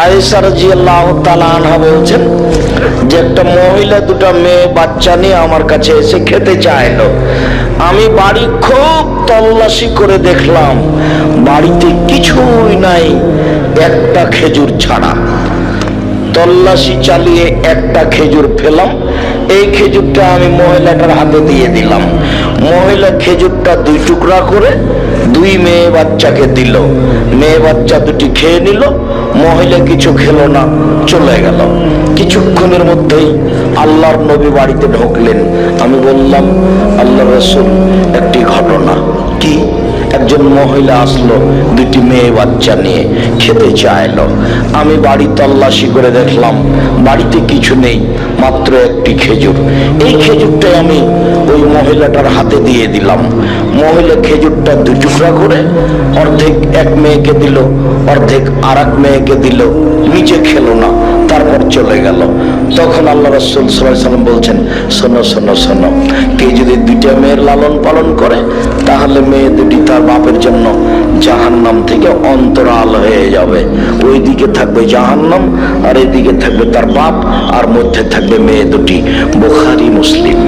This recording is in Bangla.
আয়েশা রাদিয়াল্লাহু তাআলা আনহা বলছেন যে একটা মহিলা দুটো মেয়ে বাচ্চা নিয়ে আমার কাছে এসে খেতে চাইলো। আমি বাড়ি খুব তল্লাশি করে দেখলাম, বাড়িতে কিছুই নাই একটা খেজুর ছাড়া। তল্লাশি চালিয়ে একটা খেজুর পেলাম। এই খেজুরটা আমি মহিলাটার হাতে দিয়ে দিলাম। মহিলা খেজুরটা দুই টুকরা করে দুই মেয়ে বাচ্চাকে দিল। মেয়ে বাচ্চা দুটি খেয়ে নিল, মহিলা কিছু খেলো না, চলে গেল। কিছুক্ষণের মধ্যেই আল্লাহর নবী বাড়িতে ঢুকলেন। আমি বললাম, আল্লাহ রাসূল, একটি ঘটনা। কি? একজন মহিলা আসলো দুটি মেয়ে বাচ্চা নিয়ে, খেতে চাইলো। আমি বাড়ি তল্লাশি করে দেখলাম বাড়িতে কিছু নেই, মাত্র একটি খেজুর। এই খেজুরটাই আমি ওই মহিলাটার হাতে দিয়ে দিলাম। মহিলা খেজুরটা দুই টুকরা করে অর্ধেক এক মেয়েকে দিল, অর্ধেক আর এক মেয়েকে দিল, নিজে খেলো না, তারপর চলে গেল। তখন আল্লাহ রাসূল সাল্লাল্লাহু আলাইহি ওয়াসাল্লাম বলছেন, শোনো শোনো শোনো, কে যদি দুইটা মেয়ের লালন পালন করে তাহলে মেয়ে দুটি তার বাপের জন্য জাহান্নাম থেকে অন্তরাল হয়ে যাবে। ওই দিকে থাকবে জাহান্নাম আর এদিকে থাকবে তার বাপ, আর মধ্যে থাকবে মেয়ে দুটি। বুখারী মুসলিম।